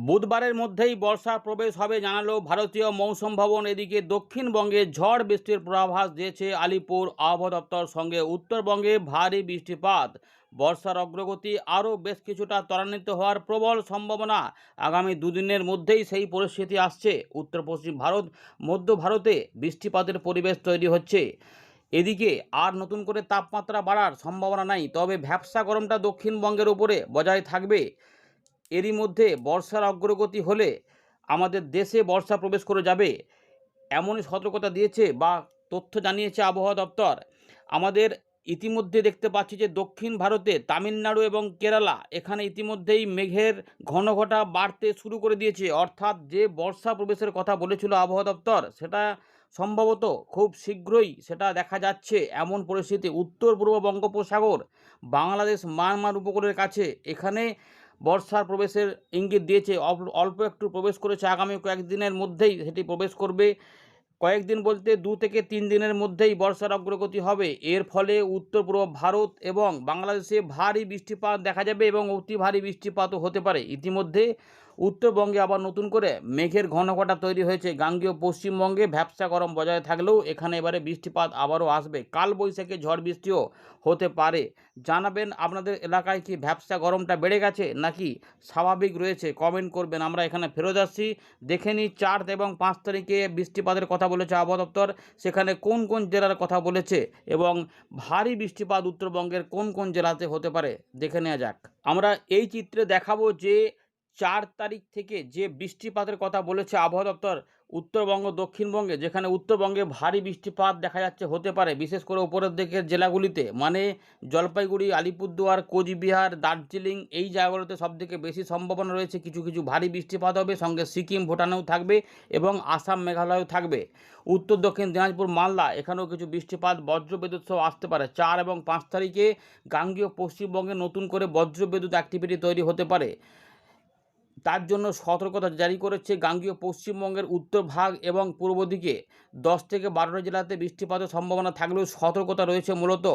বুধবারের মধ্যেই বর্ষা প্রবেশ হবে জানালো ভারতীয় মৌসুম ভবন। এদিকে দক্ষিণবঙ্গে ঝড় বৃষ্টির পূর্বাভাস দিয়েছে আলিপুর আবহাওয়া দপ্তর। সঙ্গে উত্তরবঙ্গে ভারী বৃষ্টিপাত। বর্ষার অগ্রগতি আরও বেশ কিছুটা ত্বরান্বিত হওয়ার প্রবল সম্ভাবনা। আগামী দুদিনের মধ্যেই সেই পরিস্থিতি আসছে। উত্তর পশ্চিম ভারত, মধ্য ভারতে বৃষ্টিপাতের পরিবেশ তৈরি হচ্ছে। এদিকে আর নতুন করে তাপমাত্রা বাড়ার সম্ভাবনা নাই, তবে ভ্যাপসা গরমটা দক্ষিণবঙ্গের উপরে বজায় থাকবে। এরই মধ্যে বর্ষার অগ্রগতি হলে আমাদের দেশে বর্ষা প্রবেশ করে যাবে, এমনই সতর্কতা দিয়েছে বা তথ্য জানিয়েছে আবহাওয়া দপ্তর। আমাদের ইতিমধ্যে দেখতে পাচ্ছি যে দক্ষিণ ভারতে তামিলনাড়ু এবং কেরালা, এখানে ইতিমধ্যেই মেঘের ঘনঘটা বাড়তে শুরু করে দিয়েছে। অর্থাৎ যে বর্ষা প্রবেশের কথা বলেছিল আবহাওয়া দপ্তর, সেটা সম্ভবত খুব শীঘ্রই সেটা দেখা যাচ্ছে। এমন পরিস্থিতি উত্তর পূর্ব বঙ্গোপসাগর, বাংলাদেশ মায়ানমার উপকূলের কাছে, এখানে বর্ষার প্রবেশের ইঙ্গিত দিয়েছে। অল্প একটু প্রবেশ করেছে, আগামী কয়েকদিনের মধ্যেই সেটি প্রবেশ করবে। কয়েকদিন বলতে 2 থেকে 3 দিনের মধ্যেই বর্ষার অগ্রগতি হবে। এর ফলে উত্তর পূর্ব ভারত এবং বাংলাদেশে ভারী বৃষ্টিপাত দেখা যাবে এবং অতি ভারী বৃষ্টিপাতও হতে পারে। ইতিমধ্যে উত্তরবঙ্গে আবার নতুন করে মেঘের ঘনঘটা তৈরি হয়েছে। গাঙ্গেয় পশ্চিমবঙ্গে ভ্যাপসা গরম বজায় থাকলেও এখানে এবারে বৃষ্টিপাত আবারও আসবে। কালবৈশাখী ঝড় বৃষ্টিও হতে পারে। জানাবেন আপনাদের এলাকায় কি ভ্যাপসা গরমটা বেড়ে গেছে নাকি স্বাভাবিক রয়েছে, কমেন্ট করবেন। আমরা এখানে ফেরত আসছি, দেখে নিই 4 এবং 5 তারিখে বৃষ্টিপাতের কথা বলেছে আবহাওয়া দপ্তর, সেখানে কোন কোন জেলার কথা বলেছে এবং ভারী বৃষ্টিপাত উত্তরবঙ্গের কোন কোন জেলাতে হতে পারে দেখে নেওয়া যাক। আমরা এই চিত্রে দেখাবো যে 4 তারিখ থেকে যে বৃষ্টিপাতের কথা বলেছে আবহাওয়া দপ্তর উত্তরবঙ্গ দক্ষিণবঙ্গে, যেখানে উত্তরবঙ্গে ভারী বৃষ্টিপাত দেখা যাচ্ছে হতে পারে, বিশেষ করে উপরের দিকের জেলাগুলিতে, মানে জলপাইগুড়ি, আলিপুরদুয়ার, কোচবিহার, দার্জিলিং, এই জায়গাগুলোতে সবথেকে বেশি সম্ভাবনা রয়েছে। কিছু কিছু ভারী বৃষ্টিপাত হবে, সঙ্গে সিকিম, ভুটানেও থাকবে এবং আসাম, মেঘালয়েও থাকবে। উত্তর দক্ষিণ দিনাজপুর, মালদা, এখানেও কিছু বৃষ্টিপাত, বজ্রবিদ্যুৎ সহ আসতে পারে। 4 এবং 5 তারিখে গাঙ্গেয় পশ্চিমবঙ্গে নতুন করে বজ্রবিদ্যুৎ অ্যাক্টিভিটি তৈরি হতে পারে। তার জন্য সতর্কতা জারি করেছে গাঙ্গেয় পশ্চিমবঙ্গের উত্তর ভাগ এবং পূর্ব দিকে 10 থেকে 12টা জেলাতে বৃষ্টিপাতের সম্ভাবনা থাকলেও সতর্কতা রয়েছে মূলত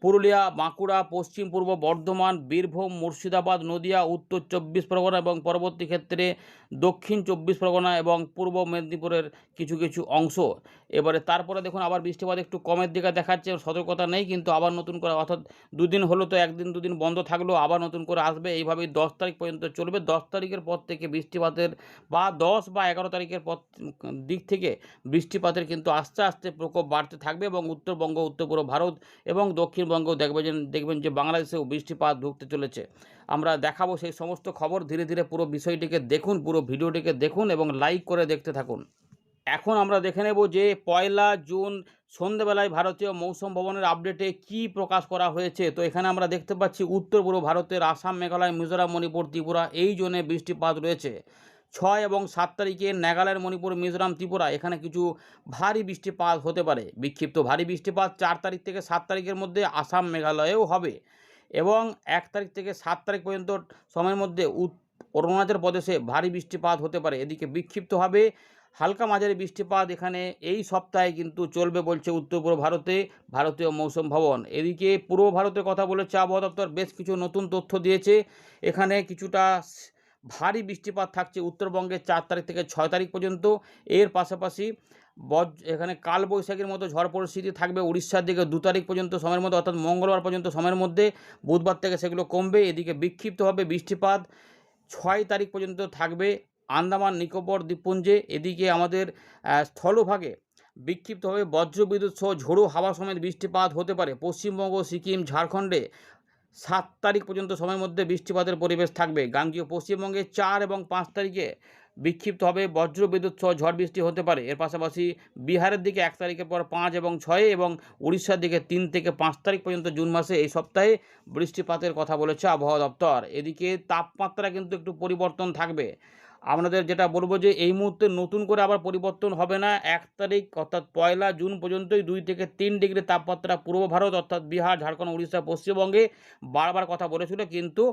পুরুলিয়া, বাঁকুড়া, পশ্চিম পূর্ব বর্ধমান, বীরভূম, মুর্শিদাবাদ, নদিয়া, উত্তর 24 পরগনা এবং পরবর্তী ক্ষেত্রে দক্ষিণ 24 পরগনা এবং পূর্ব মেদিনীপুরের কিছু কিছু অংশ। এবারে তারপরে দেখুন আবার বৃষ্টিপাত একটু কমের দিকে দেখাচ্ছে, সতর্কতা নেই, কিন্তু আবার নতুন করে, অর্থাৎ দুদিন হলো তো, একদিন দুদিন বন্ধ থাকলেও আবার নতুন করে আসবে। এইভাবেই 10 তারিখ পর্যন্ত চলবে। 10 তারিখের পর থেকে বৃষ্টিপাতের বা 10 বা 11 তারিখের পর দিক থেকে বৃষ্টিপাতের কিন্তু আস্তে আস্তে প্রকোপ বাড়তে থাকবে এবং উত্তরবঙ্গ, উত্তর পূর্ব ভারত এবং দক্ষিণবঙ্গও দেখবেন যে বাংলাদেশেও বৃষ্টিপাত ঢুকতে চলেছে। আমরা দেখাবো সেই সমস্ত খবর। ধীরে ধীরে পুরো বিষয়টিকে দেখুন, পুরো ভিডিওটিকে দেখুন এবং লাইক করে দেখতে থাকুন। এখন আমরা দেখে নেব যে 1 জুন সন্ধ্যেবেলায় ভারতীয় মৌসুম ভবনের আপডেটে কি প্রকাশ করা হয়েছে। তো এখানে আমরা দেখতে পাচ্ছি উত্তর পূর্ব ভারতের আসাম, মেঘালয়, মিজোরাম, মণিপুর, ত্রিপুরা, এই জোনে বৃষ্টিপাত রয়েছে। 6 এবং 7 তারিখে নাগাল্যান্ড, মণিপুর, মিজোরাম, ত্রিপুরা, এখানে কিছু ভারী বৃষ্টিপাত হতে পারে, বিক্ষিপ্ত ভারী বৃষ্টিপাত। 4 তারিখ থেকে 7 তারিখের মধ্যে আসাম, মেঘালয়েও হবে এবং 1 তারিখ থেকে 7 তারিখ পর্যন্ত সময়ের মধ্যে অরুণাচল প্রদেশে ভারী বৃষ্টিপাত হতে পারে। এদিকে বিক্ষিপ্তভাবে হালকা মাঝারি বৃষ্টিপাত এখানে এই সপ্তাহে কিন্তু চলবে বলছে উত্তর পূর্ব ভারতে ভারতীয় মৌসুম ভবন। এদিকে পূর্ব ভারতের কথা বলেছে আবহাওয়া দপ্তর, বেশ কিছু নতুন তথ্য দিয়েছে। এখানে কিছুটা ভারী বৃষ্টিপাত থাকছে উত্তরবঙ্গে 4 তারিখ থেকে 6 তারিখ পর্যন্ত। এর পাশাপাশি এখানে কালবৈশাখীর মতো ঝড় পরিস্থিতি থাকবে উড়িষ্যার দিকে 2 তারিখ পর্যন্ত সময়ের মধ্যে, অর্থাৎ মঙ্গলবার পর্যন্ত সময়ের মধ্যে। বুধবার থেকে সেগুলো কমবে। এদিকে বিক্ষিপ্তভাবে বৃষ্টিপাত 6 তারিখ পর্যন্ত থাকবে আন্দামান নিকোবর দ্বীপপুঞ্জে। এদিকে আমাদের স্থলভাগে বিক্ষিপ্তভাবে বজ্রবিদ্যুৎ সহ ঝোড়ো হাওয়া সমেত বৃষ্টিপাত হতে পারে। পশ্চিমবঙ্গ, সিকিম, ঝাড়খণ্ডে 7 তারিখ পর্যন্ত সময়ের মধ্যে বৃষ্টিপাতের পরিবেশ থাকবে। গাঙ্গেয় পশ্চিমবঙ্গে 4 এবং 5 তারিখে বিক্ষিপ্তভাবে বজ্রবিদ্যুৎ সহ ঝড় বৃষ্টি হতে পারে। এর পাশাপাশি বিহারের দিকে 1 তারিখের পর 5 এবং 6 এবং উড়িষ্যার দিকে 3 থেকে 5 তারিখ পর্যন্ত জুন মাসে এই সপ্তাহে বৃষ্টিপাতের কথা বলেছে আবহাওয়া দপ্তর। এদিকে তাপমাত্রা কিন্তু একটু পরিবর্তন থাকবে। আপনাদের যেটা বলবো যে এই মুহূর্তে নতুন করে আবার পরিবর্তন হবে না। 1 তারিখ অর্থাৎ 1 জুন পর্যন্তই 2 থেকে 3 ডিগ্রি তাপমাত্রা পূর্ব ভারত অর্থাৎ বিহার, ঝাড়খণ্ড, উড়িষ্যা, পশ্চিমবঙ্গে বাড়বার কথা বলেছিল, কিন্তু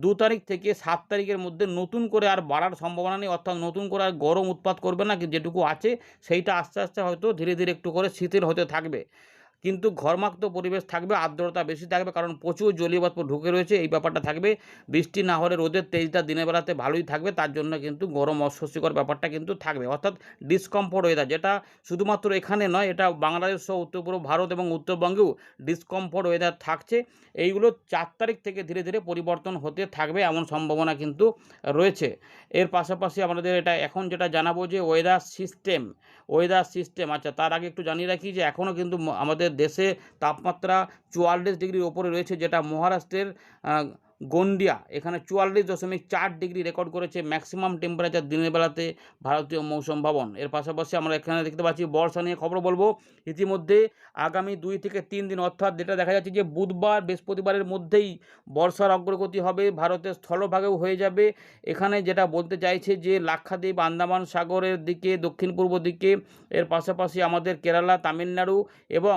2 তারিখ থেকে 7 তারিখের মধ্যে নতুন করে আর বাড়ার সম্ভাবনা নেই। অর্থাৎ নতুন করে আর গরম উৎপাত করবে না, যেটুকু আছে সেইটা আস্তে আস্তে হয়তো ধীরে ধীরে একটু করে শিথিল হতে থাকবে। কিন্তু ঘর্মাক্ত পরিবেশ থাকবে, আর্দ্রতা বেশি থাকবে, কারণ প্রচুর জলীয় বাষ্প ঢুকে রয়েছে, এই ব্যাপারটা থাকবে। বৃষ্টি না হলে রোদের তেজটা দিনের বেলাতে ভালোই থাকবে, তার জন্য কিন্তু গরম অস্বস্তিকর ব্যাপারটা কিন্তু থাকবে, অর্থাৎ ডিসকমফোর্ট ওয়েদার, যেটা শুধুমাত্র এখানে নয়, এটা বাংলাদেশ সহ উত্তর পূর্ব ভারত এবং উত্তরবঙ্গেও ডিসকমফোর্ট ওয়েদার থাকছে। এইগুলো 4 তারিখ থেকে ধীরে ধীরে পরিবর্তন হতে থাকবে, এমন সম্ভাবনা কিন্তু রয়েছে। এর পাশাপাশি আমাদের এটা এখন যেটা জানাবো যে ওয়েদার সিস্টেম। আচ্ছা, তার আগে একটু জানিয়ে রাখি যে এখনও কিন্তু আমাদের দেশে তাপমাত্রা 44 ডিগ্রির ওপরে রয়েছে, যেটা মহারাষ্ট্রের গোন্ডিয়া এখানে 44.4 ডিগ্রি রেকর্ড করেছে ম্যাক্সিমাম টেম্পারেচার দিনের বেলাতে ভারতীয় মৌসুম ভবন। এর পাশাপাশি আমরা এখানে দেখতে পাচ্ছি বর্ষা নিয়ে খবর বলবো। ইতিমধ্যে আগামী 2 থেকে 3 দিন, অর্থাৎ যেটা দেখা যাচ্ছে যে বুধবার বৃহস্পতিবারের মধ্যেই বর্ষার অগ্রগতি হবে, ভারতের স্থলভাগেও হয়ে যাবে। এখানে যেটা বলতে চাইছে যে লাক্ষাদ্বীপ, আন্দামান সাগরের দিকে, দক্ষিণ পূর্ব দিকে, এর পাশাপাশি আমাদের কেরালা, তামিলনাড়ু এবং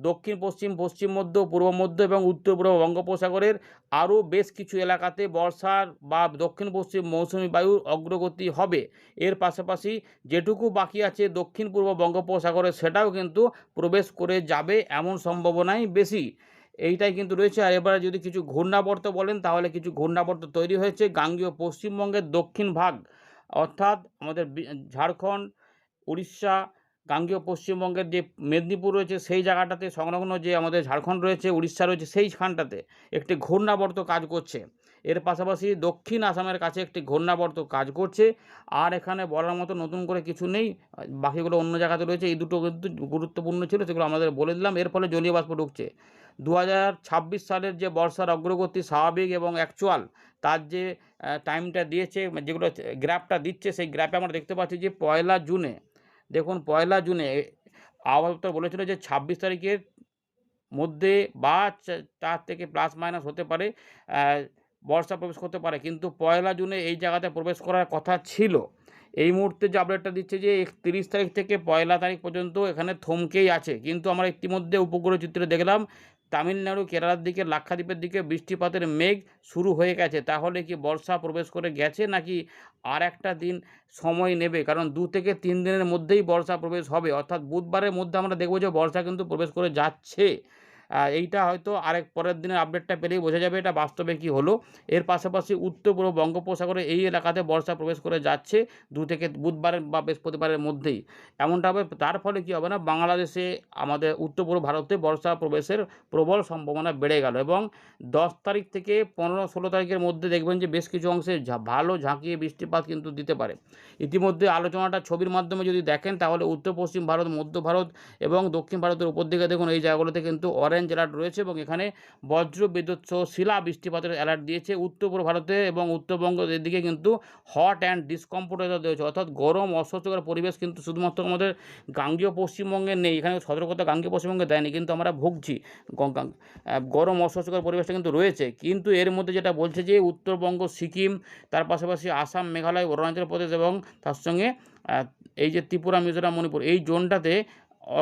দক্ষিণ পশ্চিম, পশ্চিম মধ্য, পূর্ব মধ্য এবং উত্তর পূর্ব বঙ্গোপসাগরের আরও বেশ কিছু এলাকাতে বর্ষার বা দক্ষিণ পশ্চিম মৌসুমি বায়ুর অগ্রগতি হবে। এর পাশাপাশি যেটুকু বাকি আছে দক্ষিণ পূর্ব বঙ্গোপসাগরে, সেটাও কিন্তু প্রবেশ করে যাবে, এমন সম্ভাবনাই বেশি। এইটাই কিন্তু রয়েছে। আর এবারে যদি কিছু ঘূর্ণাবর্ত বলেন, তাহলে কিছু ঘূর্ণাবর্ত তৈরি হয়েছে গাঙ্গেয় পশ্চিমবঙ্গের দক্ষিণ ভাগ, অর্থাৎ আমাদের ঝাড়খণ্ড, উড়িষ্যা, গাঙ্গেয় পশ্চিমবঙ্গের যে মেদিনীপুর রয়েছে সেই জায়গাটাতে, সংলগ্ন যে আমাদের ঝাড়খণ্ড রয়েছে, উড়িষ্যা রয়েছে, সেইখানটাতে একটি ঘূর্ণাবর্ত কাজ করছে। এর পাশাপাশি দক্ষিণ আসামের কাছে একটি ঘূর্ণাবর্ত কাজ করছে। আর এখানে বলার মতো নতুন করে কিছু নেই, বাকিগুলো অন্য জায়গাতে রয়েছে। এই দুটো কিন্তু গুরুত্বপূর্ণ ছিল, সেগুলো আমাদের বলে দিলাম। এর ফলে জলীয় বাষ্প ঢুকছে। 2026 সালের যে বর্ষার অগ্রগতি স্বাভাবিক এবং অ্যাকচুয়াল, তার যে টাইমটা দিয়েছে, যেগুলো গ্রাফটা দিচ্ছে, সেই গ্রাফে আমরা দেখতে পাচ্ছি যে 1 জুনে, দেখুন 1 জুনে আবহাওয়া দপ্তর বলেছিল যে 26 তারিখের মধ্যে বা তার থেকে প্লাস মাইনাস হতে পারে, বর্ষা প্রবেশ করতে পারে, কিন্তু 1 জুনে এই জায়গাতে প্রবেশ করার কথা ছিল। এই মুহূর্তে যে আপডেটটা দিচ্ছে যে 31 তারিখ থেকে 1 তারিখ পর্যন্ত এখানে থমকেই আছে। কিন্তু আমরা ইতিমধ্যে উপগ্রহ চিত্রে দেখলাম তামিলনাড়ু, কেরালার দিকে, লাক্ষাদ্বীপের দিকে বৃষ্টিপাতের মেঘ শুরু হয়ে গেছে। তাহলে কি বর্ষা প্রবেশ করে গেছে, নাকি আর একটা দিন সময় নেবে? কারণ 2 থেকে 3 দিনের মধ্যেই বর্ষা প্রবেশ হবে, অর্থাৎ বুধবারের মধ্যে আমরা দেখব যে বর্ষা কিন্তু প্রবেশ করে যাচ্ছে। এইটা হয়তো আরেক পরের দিনের আপডেটটা পেলেই বোঝা যাবে এটা বাস্তবে কী হলো। এর পাশাপাশি উত্তর পূর্ব বঙ্গোপসাগরে এই এলাকাতে বর্ষা প্রবেশ করে যাচ্ছে 2 থেকে বুধবারের বা বৃহস্পতিবারের মধ্যেই। এমনটা হবে, তার ফলে কী হবে না, বাংলাদেশে, আমাদের উত্তর পূর্ব ভারতে বর্ষা প্রবেশের প্রবল সম্ভাবনা বেড়ে গেল। এবং 10 তারিখ থেকে 15-16 তারিখের মধ্যে দেখবেন যে বেশ কিছু অংশে ভালো ঝাঁকিয়ে বৃষ্টিপাত কিন্তু দিতে পারে। ইতিমধ্যে আলোচনাটা ছবির মাধ্যমে যদি দেখেন, তাহলে উত্তর পশ্চিম ভারত, মধ্য ভারত এবং দক্ষিণ ভারতের উপর দিকে দেখুন, এই জায়গাগুলোতে কিন্তু অরেঞ্জ অ্যালার্ট রয়েছে এবং এখানে বজ্র বিদ্যুৎ সহ শিলা বৃষ্টিপাতের অ্যালার্ট দিয়েছে। উত্তর পূর্ব ভারতে এবং উত্তরবঙ্গ এদিকে কিন্তু হট অ্যান্ড ডিসকমফোর্ট ওয়েদার দিয়েছে, অর্থাৎ গরম অস্বস্তিকর পরিবেশ কিন্তু শুধুমাত্র আমাদের গাঙ্গেয় পশ্চিমবঙ্গে নেই। এখানে সতর্কতা গাঙ্গেয় পশ্চিমবঙ্গে দেয়নি, কিন্তু আমরা ভুগছি। গরম অস্বস্তিকর পরিবেশটা কিন্তু রয়েছে। কিন্তু এর মধ্যে যেটা বলছে যে উত্তরবঙ্গ, সিকিম, তার পাশাপাশি আসাম, মেঘালয়, অরুণাচল প্রদেশ এবং তার সঙ্গে এই যে ত্রিপুরা, মিজোরাম, মণিপুর, এই জোনটাতে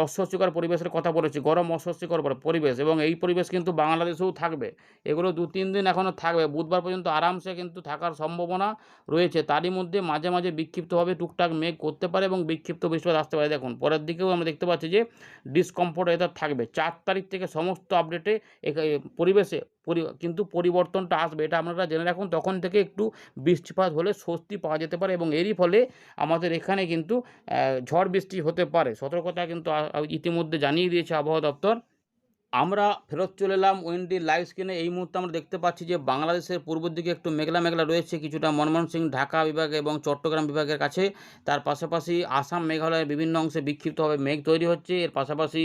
অস্বস্তিকর পরিবেশের কথা বলেছি, গরম অস্বস্তিকর পরিবেশ, এবং এই পরিবেশ কিন্তু বাংলাদেশেও থাকবে। এগুলো 2-3 দিন এখনও থাকবে, বুধবার পর্যন্ত আরামসে কিন্তু থাকার সম্ভাবনা রয়েছে। তারই মধ্যে মাঝে মাঝে বিক্ষিপ্তভাবে টুকটাক মেঘ করতে পারে এবং বিক্ষিপ্ত বৃষ্টিপাত আসতে পারে। দেখুন পরের দিকেও আমরা দেখতে পাচ্ছি যে ডিসকমফোর্ট ওয়েদার থাকবে। 4 তারিখ থেকে সমস্ত আপডেটে পরিবেশে কিন্তু পরিবর্তনটা আসবে, এটা আপনারা জেনে রাখুন। তখন থেকে একটু বৃষ্টিপাত হলে স্বস্তি পাওয়া যেতে পারে এবং এরই ফলে আমাদের এখানে কিন্তু ঝড় বৃষ্টি হতে পারে। সতর্কতা কিন্তু ইতিমধ্যে জানিয়ে দিয়েছে আবহাওয়া দপ্তর। আমরা ফেরত চলে এলাম উইন্ডি লাইভ স্ক্রিনে। এই মুহূর্তে আমরা দেখতে পাচ্ছি যে বাংলাদেশের পূর্বের দিকে একটু মেঘলা মেঘলা রয়েছে, কিছুটা ময়মনসিংহ, ঢাকা বিভাগ এবং চট্টগ্রাম বিভাগের কাছে। তার পাশাপাশি আসাম, মেঘালয়ের বিভিন্ন অংশে বিক্ষিপ্তভাবে মেঘ তৈরি হচ্ছে। এর পাশাপাশি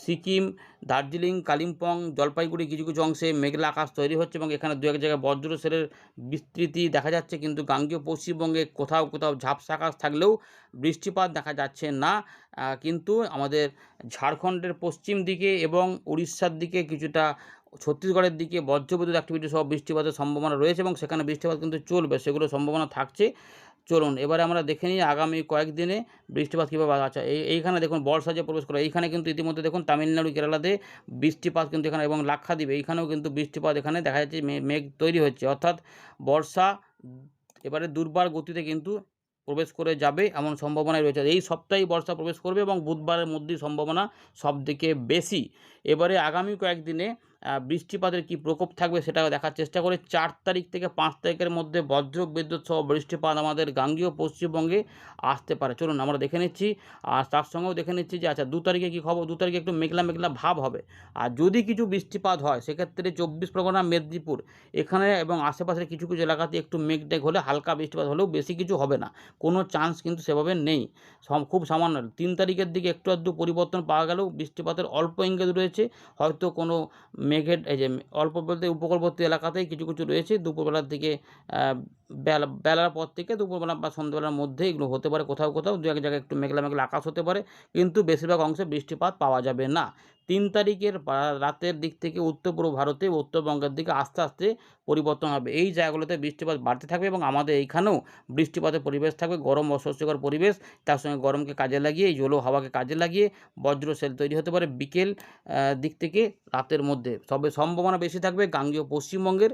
সিকিম, দার্জিলিং, কালিম্পং, জলপাইগুড়ি কিছু কিছু অংশে মেঘলা আকাশ তৈরি হচ্ছে এবং এখানে 2-1 জায়গায় বজ্রসেরের বিস্তৃতি দেখা যাচ্ছে। কিন্তু গাঙ্গেয় পশ্চিমবঙ্গে কোথাও কোথাও ঝাপসা আকাশ থাকলেও বৃষ্টিপাত দেখা যাচ্ছে না। কিন্তু আমাদের ঝাড়খণ্ডের পশ্চিম দিকে এবং উড়িষ্যার দিকে, কিছুটা ছত্তিশগড়ের দিকে বজ্রবিদ্যুৎ অ্যাক্টিভিটি সহ বৃষ্টিপাতের সম্ভাবনা রয়েছে এবং সেখানে বৃষ্টিপাত কিন্তু চলবে, সেগুলো সম্ভাবনা থাকছে। চলুন এবারে আমরা দেখে নিই আগামী কয়েকদিনে বৃষ্টিপাত কীভাবে। আচ্ছা, এইখানে দেখুন বর্ষা যে প্রবেশ করে, এইখানে কিন্তু ইতিমধ্যে দেখুন তামিলনাড়ু, কেরালাতে বৃষ্টিপাত কিন্তু এখানে, এবং লাক্ষাদ্বীপ এইখানেও কিন্তু বৃষ্টিপাত এখানে দেখা যাচ্ছে, মেঘ তৈরি হচ্ছে, অর্থাৎ বর্ষা এবারে দুর্বার গতিতে কিন্তু প্রবেশ করে যাবে এমন সম্ভাবনাই রয়েছে। এই সপ্তাহেই বর্ষা প্রবেশ করবে এবং বুধবারের মধ্যেই সম্ভাবনা সবথেকে বেশি। এবারে আগামী কয়েকদিনে বৃষ্টিপাতের কী প্রকোপ থাকবে সেটা দেখার চেষ্টা করি। ৪ তারিখ থেকে ৫ তারিখের মধ্যে বজ্র বিদ্যুৎ সহ বৃষ্টিপাত আমাদের গাঙ্গেয় পশ্চিমবঙ্গে আসতে পারে। চলুন আমরা দেখে নিচ্ছি। আর তার সঙ্গেও দেখে নিচ্ছি যে আচ্ছা ২ তারিখে কী খবর। ২ তারিখে একটু মেঘলা, মেঘলা ভাব হবে। আর যদি কিছু বৃষ্টিপাত হয় সেক্ষেত্রে ২৪ পরগনা, মেদিনীপুর এখানে এবং আশেপাশের কিছু, কিছু এলাকাতে একটু মেঘ-টেঘ হলে হালকা বৃষ্টিপাত হলেও বেশি কিছু হবে না। কোনো চান্স কিন্তু সেভাবে নেই। খুব সামান্য ৩ তারিখের দিকে একটু আধটু পরিবর্তন পাওয়া গেলেও বৃষ্টিপাতের অল্প ইঙ্গিত রয়েছে। হয়তো কোনো মেঘের এই যে অল্প বলতে উপকূলবর্তী এলাকাতেই কিছু, কিছু রয়েছে। দুপুরবেলার দিকে বেলার পর থেকে দুপুরবেলা বা সন্ধ্যাবেলার মধ্যে এগুলো হতে পারে কোথাও, কোথাও ২-১ জায়গায় একটু মেঘলা, মেঘলা আকাশ হতে পারে। কিন্তু বেশিরভাগ অংশে বৃষ্টিপাত পাওয়া যাবে না। ৩ তারিখের রাতের দিক থেকে উত্তর পূর্ব ভারতে ও উত্তরবঙ্গের দিকে আস্তে, আস্তে পরিবর্তন হবে। এই জায়গাগুলোতে বৃষ্টিপাত বাড়তে থাকবে এবং আমাদের এইখানেও বৃষ্টিপাতের পরিবেশ থাকবে। গরম অস্বস্তিকর পরিবেশ। তার সঙ্গে গরমকে কাজে লাগিয়ে এই ঝোলো হাওয়াকে কাজে লাগিয়ে বজ্র সেল তৈরি হতে পারে বিকেল দিক থেকে রাতের মধ্যে। তবে সম্ভাবনা বেশি থাকবে গাঙ্গেয় পশ্চিমবঙ্গের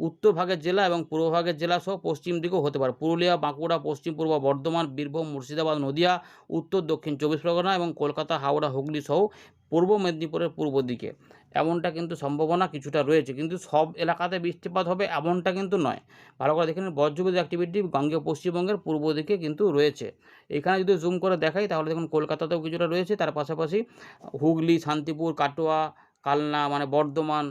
উত্তর ভাগের জেলা এবং পূর্ব ভাগের জেলাসহ পশ্চিম দিকেও হতে পারে। পুরুলিয়া, বাঁকুড়া, পশ্চিম পূর্ব বর্ধমান, বীরভূম, মুর্শিদাবাদ, নদিয়া, উত্তর দক্ষিণ ২৪ পরগনা এবং কলকাতা, হাওড়া, হুগলি সহ পূর্ব মেদিনীপুরের পূর্ব দিকে। এমনটা কিন্তু সম্ভাবনা কিছুটা রয়েছে। কিন্তু সব এলাকাতে বৃষ্টিপাত হবে এমনটা কিন্তু নয়। ভালো করে দেখে নিন, বজ্রবিদ্যুৎ অ্যাক্টিভিটি গাঙ্গেয় পশ্চিমবঙ্গের পূর্ব দিকে কিন্তু রয়েছে। এখানে যদি জুম করে দেখাই তাহলে দেখুন কলকাতাতেও কিছুটা রয়েছে। তার পাশাপাশি হুগলি, শান্তিপুর, কাটোয়া, কালনা মানে বর্ধমান,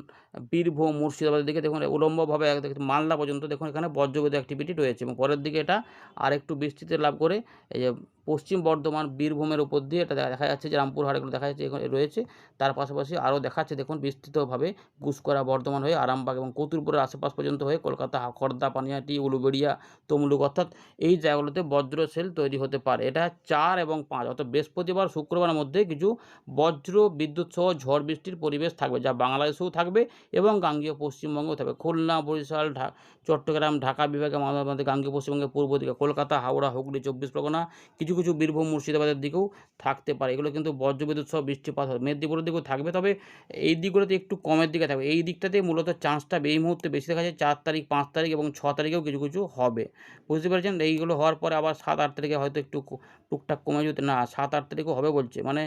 বীরভূম, মুর্শিদাবাদের দিকে দেখুন উলম্বভাবে মালদা পর্যন্ত দেখুন এখানে বজ্রবিদ্যুৎ অ্যাক্টিভিটি রয়েছে এবং পরের দিকে এটা আরেকটু বিস্তৃতি লাভ করে এই যে পশ্চিম বর্ধমান, বীরভূমের উপর দিয়ে এটা দেখা যাচ্ছে যে রামপুরহাট এগুলো দেখা যাচ্ছে এখানে রয়েছে। তার পাশাপাশি আরও দেখাচ্ছে দেখুন বিস্তৃতভাবে গুসকরা, বর্ধমান হয়ে আরামবাগ এবং কতুলপুরের আশেপাশ পর্যন্ত হয়ে কলকাতা, খড়দা, পানিহাটি, উলুবেড়িয়া, তমলুক অর্থাৎ এই জায়গাগুলোতে বজ্র সেল তৈরি হতে পারে। এটা ৪ এবং ৫ অর্থাৎ বৃহস্পতিবার, শুক্রবারের মধ্যে কিছু বজ্র বিদ্যুৎ সহ ঝড় বৃষ্টির পরিবেশ থাকবে যা বাংলাদেশেও থাকবে এবং গাঙ্গেয় পশ্চিমবঙ্গেও থাকবে। খুলনা, বরিশাল, চট্টগ্রাম, ঢাকা বিভাগের মধ্যে গাঙ্গেয় পশ্চিমবঙ্গের পূর্ব দিকে কলকাতা, হাওড়া, হুগলি, ২৪ পরগনা, কিছু, কিছু বীরভূম, মুর্শিদাবাদের দিকেও থাকতে পারে। এগুলো কিন্তু বজ্রবিদ্যুৎ সহ বৃষ্টিপাত হবে। মেদিনীপুরের দিকেও থাকবে, তবে এই দিকগুলোতে একটু কমের দিকে থাকবে। এই দিকটাতেই মূলত চান্সটা এই মুহূর্তে বেশি দেখা যায়। ৪ তারিখ, ৫ তারিখ এবং ৬ তারিখেও কিছু, কিছু হবে। বুঝতে পেরেছেন? এইগুলো হওয়ার পরে আবার ৭-৮ তারিখে হয়তো একটু টুকটাক কমে যেতে না ৭-৮ তারিখও হবে বলছে। মানে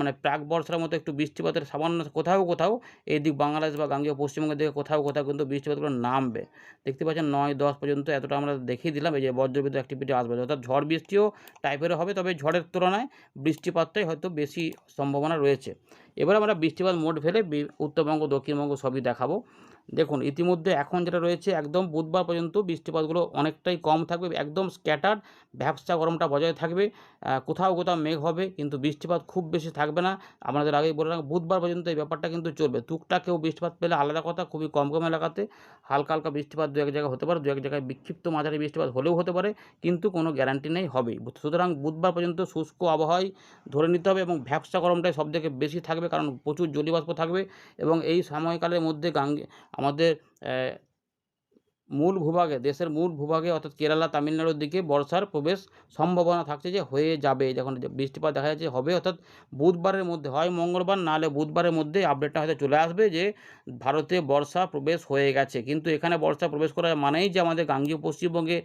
মানে প্রাক বর্ষার মতো একটু বৃষ্টিপাতের সামান্য কোথাও, কোথাও এইদিক বাংলাদেশ বা গাঙ্গেয় পশ্চিমবঙ্গের দিকে কোথাও, কোথাও কিন্তু বৃষ্টিপাতগুলো নামবে। দেখতে পাচ্ছেন ৯-১০ পর্যন্ত এতটা আমরা দেখিয়ে দিলাম। এই যে বজ্রবিদ্যুৎ অ্যাক্টিভিটি আসবে অর্থাৎ ঝড় বৃষ্টিও টাইপেরও হবে, তবে ঝড়ের তুলনায় বৃষ্টিপাতটাই হয়তো বেশি সম্ভাবনা রয়েছে। এবার আমরা বৃষ্টিপাত মোড ফেলে উত্তরবঙ্গ, দক্ষিণবঙ্গ সবই দেখাবো। দেখুন ইতিমধ্যে এখন যেটা রয়েছে একদম বুধবার পর্যন্ত বৃষ্টিপাতগুলো অনেকটাই কম থাকবে, একদম স্ক্যাটার্ড ভ্যাপসা গরমটা বজায় থাকবে। কোথাও, কোথাও মেঘ হবে কিন্তু বৃষ্টিপাত খুব বেশি থাকবে না। আপনাদের আগেই বলে রাখলাম বুধবার পর্যন্ত এই ব্যাপারটা কিন্তু চলবে। টুকটাক কেউ বৃষ্টিপাত পেলে আলাদা কথা, খুবই কম, কম এলাকাতে হালকা, হালকা বৃষ্টিপাত ২-১ জায়গায় হতে পারে। ২-১ জায়গায় বিক্ষিপ্ত মাঝারি বৃষ্টিপাত হলেও হতে পারে, কিন্তু কোনো গ্যারান্টি নেই হবেই। সুতরাং বুধবার পর্যন্ত শুষ্ক আবহাওয়াই ধরে নিতে হবে এবং ভ্যাপসা গরমটাই সবথেকে বেশি থাকবে, কারণ প্রচুর জলীয়বাষ্প থাকবে এবং এই সময়কালের মধ্যে আমাদের মূল ভূভাগে, দেশের মূল ভূভাগে অর্থাৎ কেরালা, তামিলনাড়ুর দিকে বর্ষার প্রবেশ সম্ভাবনা থাকছে যে হয়ে যাবে। যখন বৃষ্টিপাত দেখা যাচ্ছে হবে, অর্থাৎ বুধবারের মধ্যে, হয় মঙ্গলবার না হলে বুধবারের মধ্যে আপডেটটা হয়তো চলে আসবে যে ভারতে বর্ষা প্রবেশ হয়ে গেছে। কিন্তু এখানে বর্ষা প্রবেশ করা মানেই যে আমাদের গাঙ্গেয় পশ্চিমবঙ্গে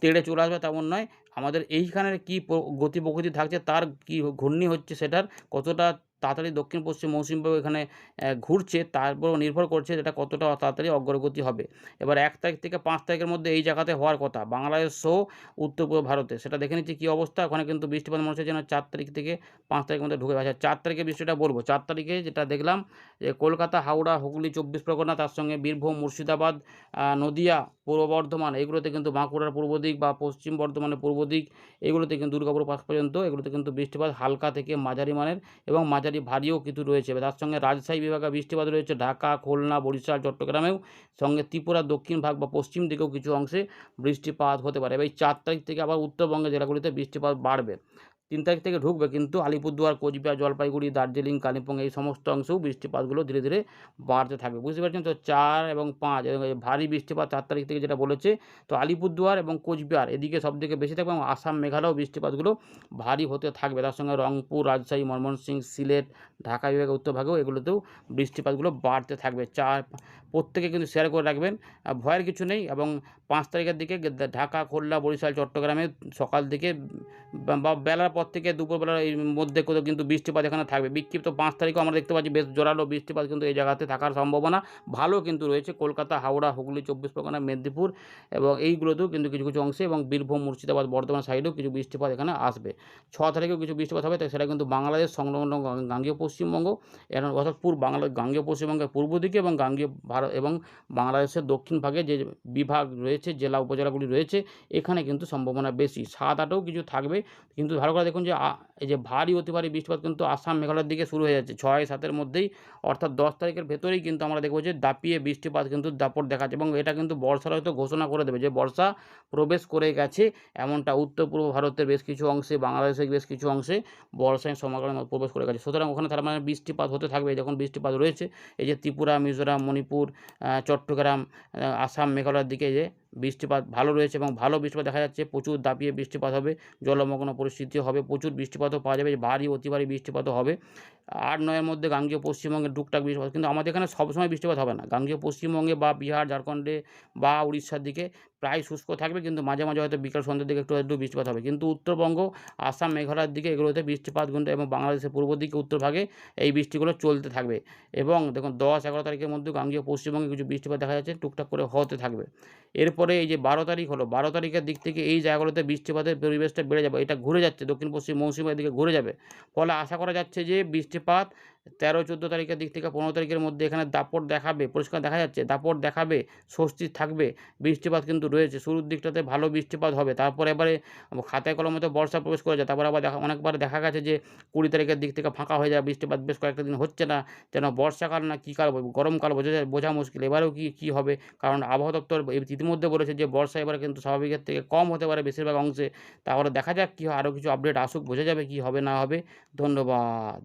তেড়ে চলে আসবে তেমন নয়। আমাদের এইখানের কী গতি প্রকৃতি থাকছে, তার কী ঘূর্ণি হচ্ছে, সেটার কতটা তাড়াতাড়ি দক্ষিণ পশ্চিম মৌসুমি বায়ু এখানে ঘুরছে তার উপর নির্ভর করছে এটা কতটা তাড়াতাড়ি অগ্রগতি হবে। এবার ১ তারিখ থেকে ৫ তারিখের মধ্যে এই জায়গাতে হওয়ার কথা বাংলাদেশ সহ উত্তর পূর্ব ভারতে, সেটা দেখে নিচ্ছি কী অবস্থা। ওখানে কিন্তু বৃষ্টিপাত মনে হচ্ছে যেন ৪ তারিখ থেকে ৫ তারিখের মধ্যে ঢুকে গেছে। ৪ তারিখে বৃষ্টিটা বলবো। ৪ তারিখে যেটা দেখলাম যে কলকাতা, হাওড়া, হুগলি, ২৪ পরগনা, তার সঙ্গে বীরভূম, মুর্শিদাবাদ, নদিয়া, পূর্ব বর্ধমান, এগুলোতে কিন্তু বাঁকুড়ার পূর্ব দিক বা পশ্চিম বর্ধমানের পূর্ব দিক, এগুলোতে কিন্তু দুর্গাপুর পাশ পর্যন্ত এগুলোতে কিন্তু বৃষ্টিপাত হালকা থেকে মাঝারি মানের এবং মাঝারি ভারীও কিন্তু রয়েছে। তার সঙ্গে রাজশাহী বিভাগে বৃষ্টিপাত রয়েছে, ঢাকা, খুলনা, বরিশাল, চট্টগ্রামেও, সঙ্গে ত্রিপুরার দক্ষিণ ভাগ বা পশ্চিম দিকেও কিছু অংশে বৃষ্টিপাত হতে পারে। এবার এই ৪ তারিখ থেকে আবার উত্তরবঙ্গের জেলাগুলিতে বৃষ্টিপাত বাড়বে। 3 তারিখ থেকে ঢুকবে, কিন্তু আলিপুরদুয়ার, কোচবিহার, জলপাইগুড়ি, দার্জিলিং, কালিম্পং এই সমস্ত অংশেও বৃষ্টিপাতগুলো ধীরে ধীরে বাড়তে থাকবে। বুঝতে পারছেন তো? 4 এবং 5 এবং এই ভারী বৃষ্টিপাত 4 তারিখ থেকে যেটা বলেছে, তো আলিপুরদুয়ার এবং কোচবিহার এদিকে সবথেকে বেশি থাকবে এবং আসাম, মেঘালয়েও বৃষ্টিপাতগুলো ভারী হতে থাকবে। তার সঙ্গে রংপুর, রাজশাহী, ময়মনসিংহ, সিলেট, ঢাকা বিভাগের উত্তরভাগেও এগুলোতেও বৃষ্টিপাতগুলো বাড়তে থাকবে। প্রত্যেকে কিন্তু শেয়ার করে রাখবেন, ভয়ের কিছু নেই। এবং 5 তারিখের দিকে ঢাকা, খুলনা, বরিশাল, চট্টগ্রামে সকাল থেকে বা বেলার পর থেকে দুপুরবেলার এই মধ্যে কোথাও কিন্তু বৃষ্টিপাত এখানে থাকবে বিক্ষিপ্ত। 5 তারিখেও আমরা দেখতে পাচ্ছি বেশ জোরালো বৃষ্টিপাত কিন্তু এই জায়গাতে থাকার সম্ভাবনা ভালো কিন্তু রয়েছে। কলকাতা, হাওড়া, হুগলি, 24 পরগনা, মেদিনীপুর এবং এইগুলোতেও কিন্তু কিছু কিছু অংশে এবং বীরভূম, মুর্শিদাবাদ, বর্ধমান সাইডেও কিছু বৃষ্টিপাত এখানে আসবে। 6 তারিখেও কিছু বৃষ্টিপাত হবে, তাই সেটা কিন্তু বাংলাদেশ সংলগ্ন গাঙ্গেয় পশ্চিমবঙ্গ, এর অর্থাৎ গাঙ্গেয় পশ্চিমবঙ্গের পূর্ব দিকে এবং গাঙ্গেয় ভারত এবং বাংলাদেশের দক্ষিণ ভাগে যে বিভাগ রয়েছে, জেলা উপজেলাগুলি রয়েছে, এখানে কিন্তু সম্ভাবনা বেশি। 7-8এও কিছু থাকবে, কিন্তু ভালো করে দেখুন যে এই যে ভারী অতি ভারী বৃষ্টিপাত কিন্তু আসাম, মেঘালয়ের দিকে শুরু হয়ে যাচ্ছে 6-7-এর মধ্যেই, অর্থাৎ 10 তারিখের ভেতরেই কিন্তু আমরা দেখব যে দাপিয়ে বৃষ্টিপাত কিন্তু দাপট দেখাচ্ছে এবং এটা কিন্তু বর্ষার হয়তো ঘোষণা করে দেবে যে বর্ষা প্রবেশ করে গেছে। এমনটা উত্তর পূর্ব ভারতের বেশ কিছু অংশে, বাংলাদেশের বেশ কিছু অংশে বর্ষায় সমাগমে প্রবেশ করে গেছে। সুতরাং ওখানে তার মানে বৃষ্টিপাত হতে থাকবে। যখন বৃষ্টিপাত রয়েছে, এই যে ত্রিপুরা, মিজোরাম, মণিপুর, চট্টগ্রাম, আসাম, মেঘালয়ের দিকে যে বৃষ্টিপাত ভালো রয়েছে এবং ভালো বৃষ্টিপাত দেখা যাচ্ছে, প্রচুর দাপিয়ে বৃষ্টিপাত হবে, জলমগ্ন পরিস্থিতিও হবে, প্রচুর বৃষ্টিপাতও পাওয়া যাবে, ভারী অতি ভারী বৃষ্টিপাতও হবে। 8-9-এর মধ্যে গাঙ্গেয় পশ্চিমবঙ্গে টুকটাক বৃষ্টিপাত, কিন্তু আমাদের এখানে সবসময় বৃষ্টিপাত হবে না। গাঙ্গেয় পশ্চিমবঙ্গে বা বিহার, ঝাড়খণ্ডে বা উড়িষ্যার দিকে প্রায় শুষ্ক থাকবে, কিন্তু মাঝে মাঝে হয়তো বিকাল সন্ধ্যের দিকে একটু একটু বৃষ্টিপাত হবে। কিন্তু উত্তরবঙ্গ, আসাম, মেঘালয়ের দিকে এগুলোতে বৃষ্টিপাত কিন্তু এবং বাংলাদেশের পূর্ব দিকে উত্তরভাগে এই বৃষ্টিগুলো চলতে থাকবে। এবং দেখুন 10-11 তারিখের মধ্যে গাঙ্গেয় পশ্চিমবঙ্গে কিছু বৃষ্টিপাত দেখা যাচ্ছে, টুকটাক করে হতে থাকবে। এরপরে এই যে 12 তারিখ হলো, 12 তারিখের দিক থেকে এই জায়গাগুলোতে বৃষ্টিপাতের পরিবেশটা বেড়ে যাবে। এটা ঘুরে যাচ্ছে, দক্ষিণ পশ্চিম মৌসুমের দিকে ঘুরে যাবে। ফলে আশা করা যাচ্ছে যে বৃষ্টিপাত 13-14 তারিখের দিক থেকে 15 তারিখের মধ্যে এখানে দাপট দেখাবে, পরিষ্কার দেখা যাচ্ছে দাপট দেখাবে, স্বস্তি থাকবে। বৃষ্টিপাত কিন্তু রয়েছে, শুরুর দিকটাতে ভালো বৃষ্টিপাত হবে, তারপরে এবারে খাতায় কলমে তো বর্ষা প্রবেশ করে যায়, তারপরে আবার অনেকবার দেখা গেছে যে 20 তারিখের দিক থেকে ফাঁকা হয়ে যায়, বৃষ্টিপাত বেশ কয়েকটা দিন হচ্ছে না, যেন বর্ষাকাল না কী কাল, গরমকাল বোঝা মুশকিল। এবারেও কী হবে, কারণ আবহাওয়া দপ্তর ইতিমধ্যে বলেছে যে বর্ষা এবারে কিন্তু স্বাভাবিকের থেকে কম হতে পারে বেশিরভাগ অংশে। তাহলে দেখা যাক কী হয়, আরও কিছু আপডেট আসুক, বোঝা যাবে কী হবে না হবে। ধন্যবাদ।